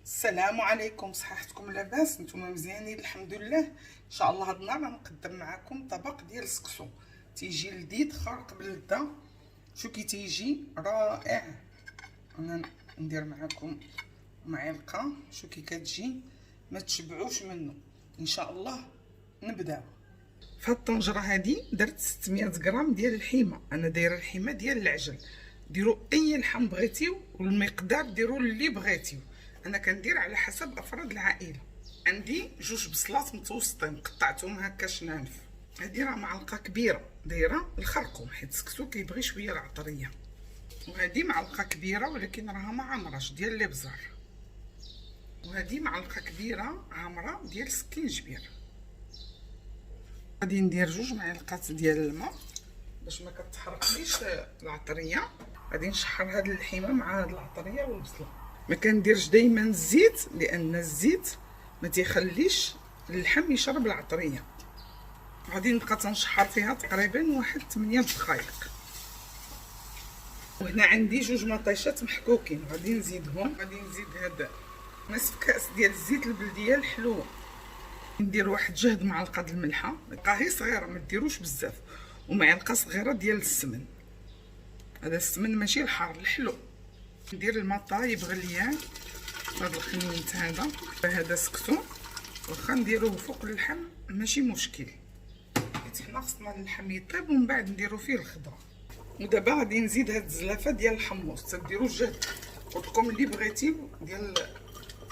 السلام عليكم، صحتكم لاباس؟ نتوما مزيانين الحمد لله. ان شاء الله هاد النهار غنقدم معكم طبق ديال السكسو، تيجي لذيذ خارق باللذه. شو كي تيجي رائع. انا ندير معكم معلقه، شو كي كتجي ما تشبعوش منه ان شاء الله. نبداو. في هاد الطنجره هادي درت 600 غرام ديال الحيمه. انا دايره الحيمه ديال العجل، ديروا اي لحم بغيتيو والمقدار ديروا اللي بغيتيو. انا كندير على حسب افراد العائله. عندي جوج بصلات متوسطين قطعتهم هكا شنانف. هادي راه معلقه كبيره دايره الخرقوم، حيت السكسو كيبغي شويه العطريه. وهادي معلقه كبيره ولكن راها ما عامراش ديال الابزار. وهادي معلقه كبيره عامره ديال السكينجبير. غادي ندير جوج معلقات ديال الماء باش ما كتحرقليش العطريه. غادي نشحر هاد اللحيمه مع هاد العطريه والبصله. ما كنديرش دائما الزيت لان الزيت ما تيخليش اللحم يشرب العطريه. غادي نبقى تنشحر فيها تقريبا واحد 8 دقائق. وهنا عندي جوج مطيشات محكوكين غادي نزيدهم. غادي نزيد هذا نصف كاس ديال الزيت البلديه الحلوه. ندير واحد جهد معلقه د الملحه، قاهي صغيره ما ديروش بزاف، ومعلقه صغيره ديال السمن. هذا السمن ماشي الحار، الحلو. ندير الماء طايب غليان. هذا الخنينت هذا سكسو واخا نديروه فوق اللحم ماشي مشكل، حيت حنا خصنا اللحم يطيب ومن بعد نديرو فيه الخضره. ودابا غادي نزيد هاد الزلافه ديال الحمص. تديروا الجهد قلت لكم اللي بغيتي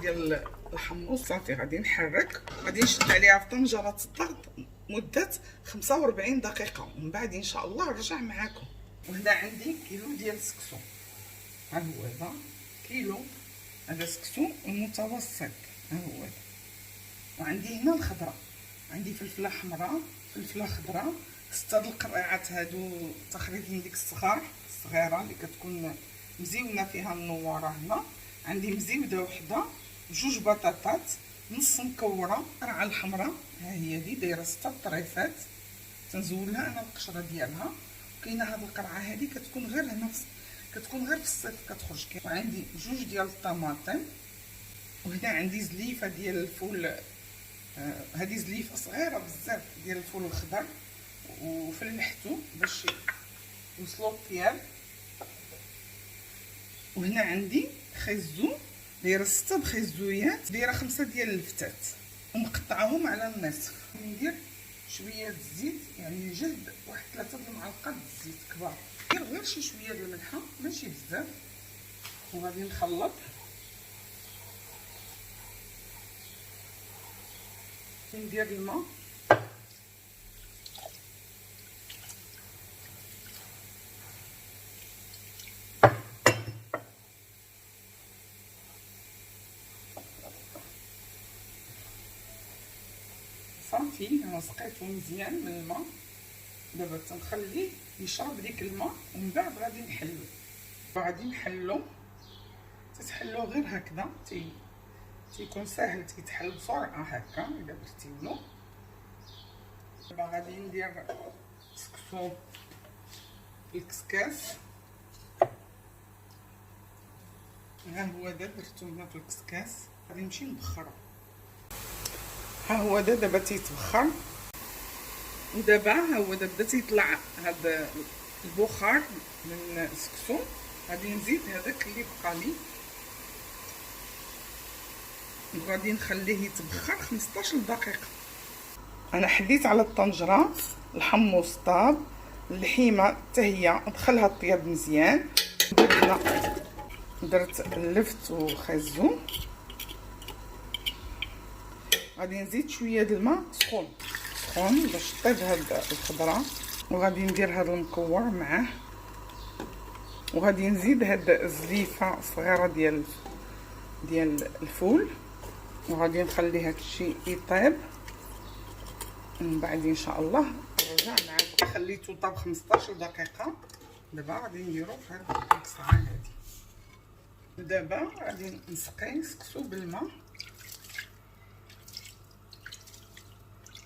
ديال الحمص. صافي غادي نحرك، غادي نشد عليها في طنجره الضغط مده 45 دقيقه، ومن بعد ان شاء الله نرجع معاكم. وهنا عندي كيلو ديال السكسو. ها هو هذا كيلو، هذا سكسو المتوسط ها هو هذا. وعندي هنا الخضره، عندي فلفله حمراء فلفله خضراء 6 د القريعات هادو تخريطين ديك الصغيره اللي كتكون مزيونه فيها النواره. هنا عندي مزيوده وحده، جوج بطاطات نص مكوره، قرعه الحمراء ها هي دي دايره 6 طريفات تنزولها انا القشره ديالها. وكاينه هاد القرعه هادي كتكون غير هنا كتكون غير في الصيف كتخرج. وعندي جوج ديال الطماطم. وهنا عندي زليفه ديال الفول. هذه زليفه صغيره بزاف ديال الفول الخضر، وفلحتو باش يوصلوا الطياب. وهنا عندي خيزو دايره 6 د خيزويات، دايره 5 ديال الفتات ومقطعاهم على النصف. ندير شويه الزيت، يعني جهد واحد 3 د المعالق الزيت كبار. ندير غير شي شويه د الملحه ماشي بزاف. وغادي نخلط. ندير الماء. صافي انا سقيته مزيان من الماء. دابا تنخليه يشرب ديك الماء ومن بعد غادي نحلو. غادي نحلو، تتحلو غير هكذا تيكون ساهل، تيتحل بسرعه هكا الا درتيلو. دابا غادي ندير سكسو في الكسكاس. ها هو درتو هنا في الكسكاس، غادي نمشي نبخرو. ها هو دابا تيتبخر. ودابا ها هو بدا تيطلع هذا البخار من السكسو. غادي نزيد هذاك اللي بقى لي وغادي نخليه يتبخر 15 دقيقه. انا حليت على الطنجره، الحمص طاب، اللحيمه حتى هي دخلها الطياب مزيان. درت اللفت وخيزو. غادي نزيد شويه د الماء سخون باش طيب هاد الخضره. وغادي ندير هاد المكور معاه. وغادي نزيد هاد الزليفه صغيره ديال الفول. وغادي نخلي هاد الشيء يطيب، من بعد ان شاء الله نرجع معكم. خليته طاب 15 دقيقه. دابا غادي نديرو في هاد القصعه هادي. دابا غادي نسقي سكسو بالماء.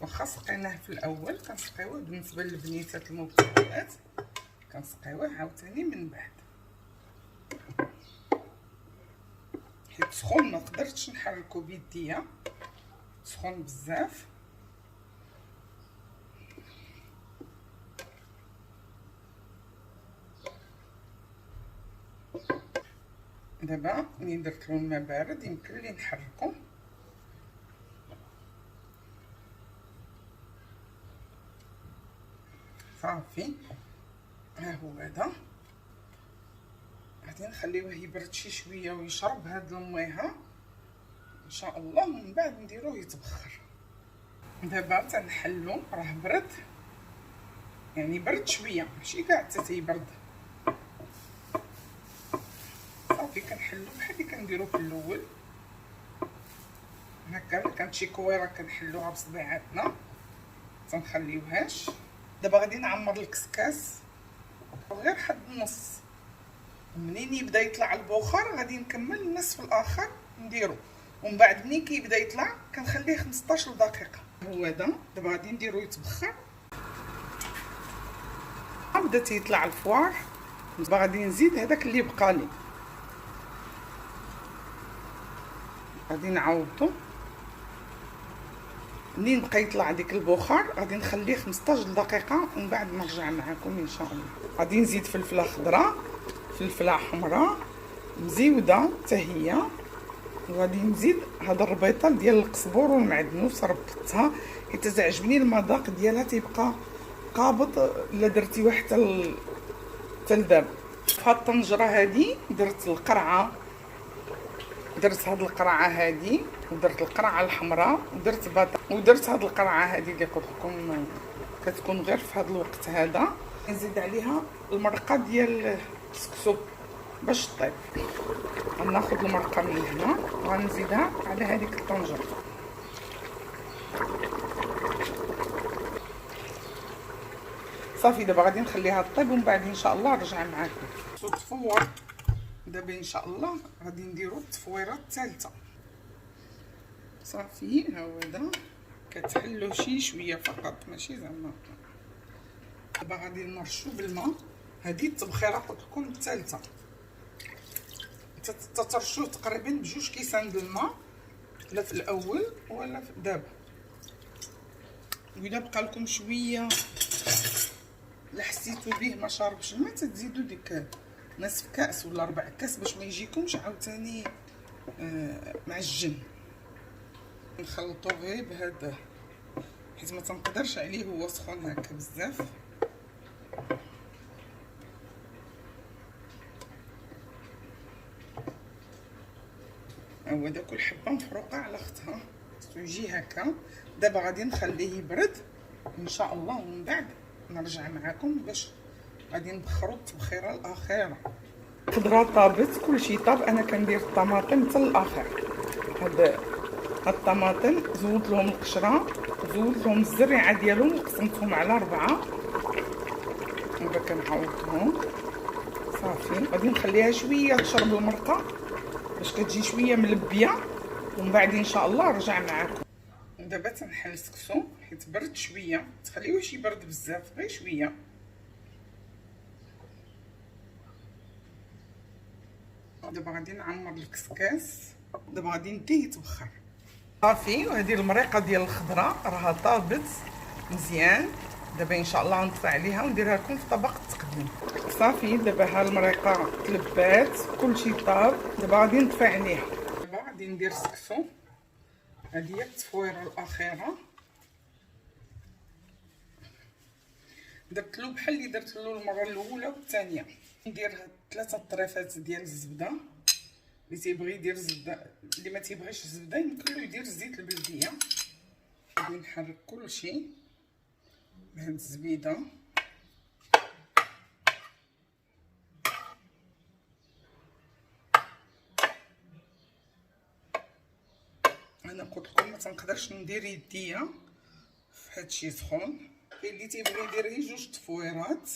واخا سقيناه في الاول كنسقيوه بالنسبه للبنيتات المبتدئات، كنسقيوه عاوتاني من بعد، حيت سخون ما قدرتش نحركو بيديا، سخون بزاف. دابا ملي درت له الماء بارد يمكن لي نحركو. صافي ها هو هذا، غادي نخليوه يبرد شي شويه ويشرب هاد الميها ان شاء الله، ومن بعد نديروه يتبخر. دابا تنحلو، راه برد يعني برد شويه ماشي كاع حتى تيبرد. صافي كنحلو بحال اللي كنديرو في الاول هكا. كانت شي كويره كنحلوها بصبيعاتنا تنخليوهاش. دابا غادي نعمر الكسكاس غير حد النص، منين يبدا يطلع البخار غادي نكمل النصف الاخر نديرو، ومن بعد منين كيبدا يطلع كنخليه 15 دقيقه. هو هذا دابا غادي نديرو يتبخر. بدا تيطلع الفوار، دابا غادي نزيد هذاك اللي بقى لي، غادي نعوضو. منين بقى يطلع ديك البخار غادي نخليه 15 دقيقه ومن بعد نرجع معكم ان شاء الله. غادي نزيد فلفله خضراء، فلفله حمراء مزيوده حتى هي، وغادي نزيد هاد الربيطه ديال القزبور والمعدنوس ربطتها حيت تعجبني المذاق ديالها تيبقى قابض الا درتيوه حتى لدابا. في هاد الطنجره هادي درت القرعه، درت هاد القرعه هادي ودرت القرعه الحمراء ودرت بطاطا ودرت هاد القرعه هادي اللي قلت لكم كتكون غير في هاد الوقت هذا. نزيد عليها المرقه ديال السكسو باش طيب. غناخذ المرقه من هنا وغنزيدها على هذيك الطنجره. صافي دابا غادي نخليها طيب ومن بعد ان شاء الله نرجع معكم. تفور دابا ان شاء الله غادي نديرو التفويره الثالثه. صافي ها هو هذا كتحلو شي شويه فقط ماشي زعما. دابا غادي نرشو بالماء. هذه التبخيره قلت لكم الثالثه، تترشوه تقريبا بجوج كيسان د الماء، لا في الاول ولا في دابا. وإلا بقى لكم شويه لا حسيتو به ما شاربش الماء تزيدوا ديك نصف كاس ولا ربع كاس باش ما يجيكمش عاوتاني معجن. نخلطو غير بهذا حيت ما تنقدرش عليه هو سخون هكا بزاف. هو دا كل حبه مفروقه على اختها يجي هكا. دابا غادي نخليه يبرد ان شاء الله ومن بعد نرجع معكم باش غادي نبخروا التبخيره الاخيره. الخضره طابت كلشي طاب، انا كندير الطماطم حتى الاخر. هاد الطماطم زودت لهم القشره، زودت لهم الزريعه ديالهم وقسمتهم على 4 دابا كنعوضهم. صافي غادي نخليها شويه تشرب المرقه باش كتجي شويه ملبيه ومن بعد ان شاء الله نرجع معكم. دابا تنحل السكسو حيت برد شويه، تخليوهش يبرد بزاف غير شويه. دابا غادي نعمر الكسكاس، دابا غادي نديه يتبخر. صافي وهذه المريقه ديال الخضره راها طابت مزيان. دابا ان شاء الله نطفي عليها ونديرها لكم في طبق التقديم. صافي دابا ها المريقه تلبات كلشي طاب، دابا غادي نطفي عليها. دابا غادي ندير السكسو، هذه هي التفويره الاخيره. درت له بحال اللي درت له المره الاولى والثانيه. ندير هاد 3 طريفات ديال الزبده. اللي تيبغي يدير الزبده، اللي ما تيبغيش الزبده يمكن له يدير الزيت البلديه. غادي نحرك كلشي بهاد الزبيده. انا قلت لكم ما تنقدرش ندير يديا في هادشي سخون. كاين اللي تيبغي يدير غير 2 تفويرات،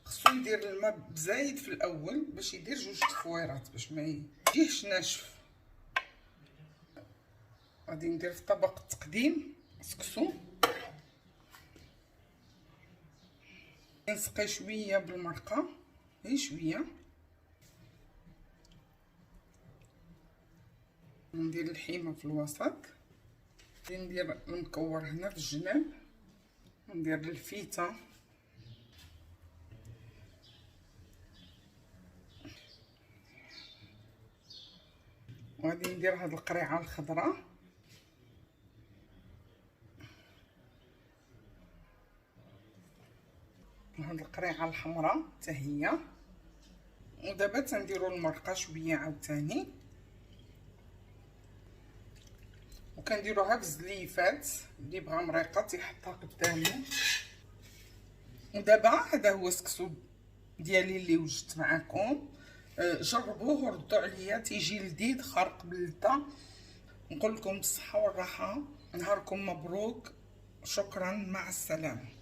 خصو يدير الماء بزايد في الاول باش يدير 2 تفويرات باش ما يجيهش ناشف. غادي ندير في طبق التقديم سكسو، نسقي شويه بالمرقه غير شويه. ندير الحيمه في الوسط، ندير المكور هنا في الجناب، ندير الفيته، وغادي ندير هاد القريعه الخضراء، وهاد القريعه الحمراء حتى هي. ودابا تنديروا المرقه شويه عاوتاني، وكنديروها بزليفات، اللي بغى مريقه تيحطها قدامه. ودابا هذا هو السكسو ديالي اللي وجدت معكم، جربوه وردوا عليا، تيجي لذيذ خارق باللذه. نقول لكم بالصحه والراحه، نهاركم مبروك، شكرا، مع السلامه.